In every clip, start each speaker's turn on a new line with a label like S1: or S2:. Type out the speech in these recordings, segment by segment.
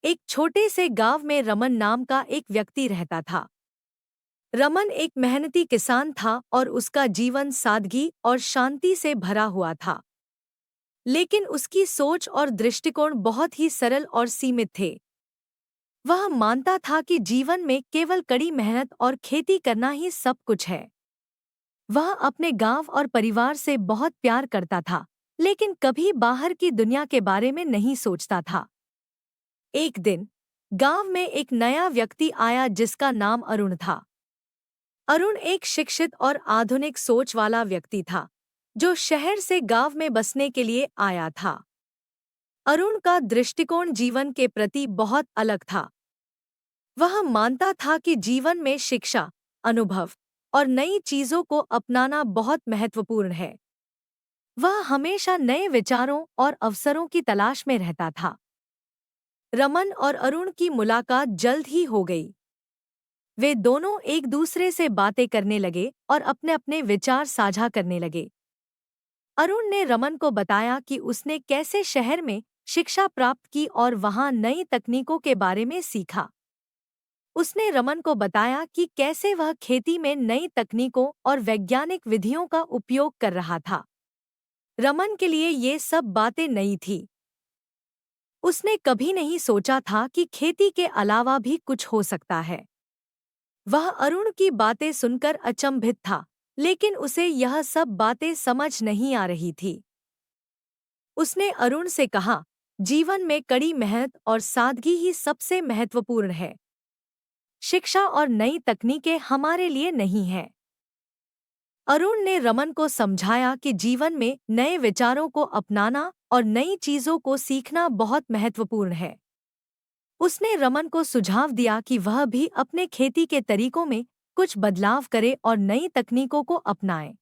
S1: एक छोटे से गांव में रमन नाम का एक व्यक्ति रहता था। रमन एक मेहनती किसान था और उसका जीवन सादगी और शांति से भरा हुआ था। लेकिन उसकी सोच और दृष्टिकोण बहुत ही सरल और सीमित थे। वह मानता था कि जीवन में केवल कड़ी मेहनत और खेती करना ही सब कुछ है। वह अपने गांव और परिवार से बहुत प्यार करता था, लेकिन कभी बाहर की दुनिया के बारे में नहीं सोचता था। एक दिन गांव में एक नया व्यक्ति आया जिसका नाम अरुण था। अरुण एक शिक्षित और आधुनिक सोच वाला व्यक्ति था, जो शहर से गांव में बसने के लिए आया था। अरुण का दृष्टिकोण जीवन के प्रति बहुत अलग था। वह मानता था कि जीवन में शिक्षा, अनुभव और नई चीजों को अपनाना बहुत महत्वपूर्ण है। वह हमेशा नए विचारों और अवसरों की तलाश में रहता था। रमन और अरुण की मुलाकात जल्द ही हो गई। वे दोनों एक दूसरे से बातें करने लगे और अपने अपने विचार साझा करने लगे। अरुण ने रमन को बताया कि उसने कैसे शहर में शिक्षा प्राप्त की और वहां नई तकनीकों के बारे में सीखा। उसने रमन को बताया कि कैसे वह खेती में नई तकनीकों और वैज्ञानिक विधियों का उपयोग कर रहा था। रमन के लिए ये सब बातें नई थी। उसने कभी नहीं सोचा था कि खेती के अलावा भी कुछ हो सकता है। वह अरुण की बातें सुनकर अचंभित था, लेकिन उसे यह सब बातें समझ नहीं आ रही थी। उसने अरुण से कहा, जीवन में कड़ी मेहनत और सादगी ही सबसे महत्वपूर्ण है। शिक्षा और नई तकनीकें हमारे लिए नहीं हैं। अरुण ने रमन को समझाया कि जीवन में नए विचारों को अपनाना और नई चीजों को सीखना बहुत महत्वपूर्ण है। उसने रमन को सुझाव दिया कि वह भी अपने खेती के तरीकों में कुछ बदलाव करे और नई तकनीकों को अपनाए।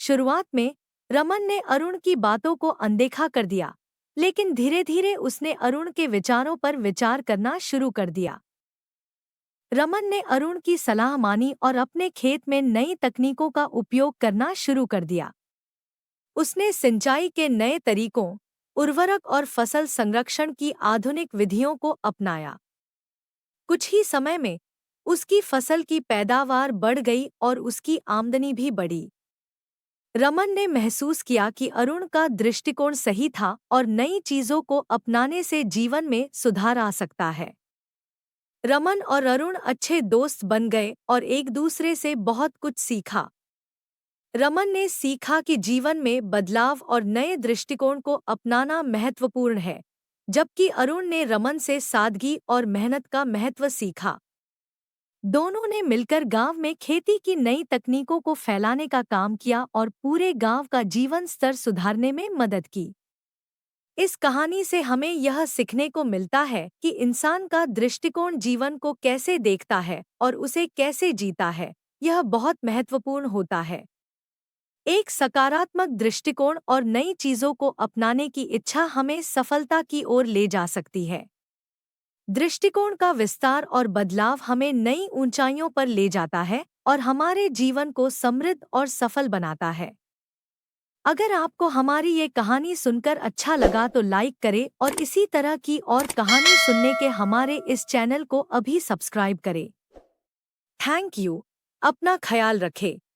S1: शुरुआत में रमन ने अरुण की बातों को अनदेखा कर दिया, लेकिन धीरे धीरे उसने अरुण के विचारों पर विचार करना शुरू कर दिया। रमन ने अरुण की सलाह मानी और अपने खेत में नई तकनीकों का उपयोग करना शुरू कर दिया। उसने सिंचाई के नए तरीकों, उर्वरक और फसल संरक्षण की आधुनिक विधियों को अपनाया। कुछ ही समय में उसकी फसल की पैदावार बढ़ गई और उसकी आमदनी भी बढ़ी। रमन ने महसूस किया कि अरुण का दृष्टिकोण सही था और नई चीजों को अपनाने से जीवन में सुधार आ सकता है। रमन और अरुण अच्छे दोस्त बन गए और एक दूसरे से बहुत कुछ सीखा। रमन ने सीखा कि जीवन में बदलाव और नए दृष्टिकोण को अपनाना महत्वपूर्ण है, जबकि अरुण ने रमन से सादगी और मेहनत का महत्व सीखा। दोनों ने मिलकर गांव में खेती की नई तकनीकों को फैलाने का काम किया और पूरे गांव का जीवन स्तर सुधारने में मदद की। इस कहानी से हमें यह सीखने को मिलता है कि इंसान का दृष्टिकोण जीवन को कैसे देखता है और उसे कैसे जीता है, यह बहुत महत्वपूर्ण होता है। एक सकारात्मक दृष्टिकोण और नई चीजों को अपनाने की इच्छा हमें सफलता की ओर ले जा सकती है। दृष्टिकोण का विस्तार और बदलाव हमें नई ऊंचाइयों पर ले जाता है और हमारे जीवन को समृद्ध और सफल बनाता है। अगर आपको हमारी ये कहानी सुनकर अच्छा लगा तो लाइक करें और इसी तरह की और कहानी सुनने के हमारे इस चैनल को अभी सब्सक्राइब करें। Thank you. अपना ख्याल रखें।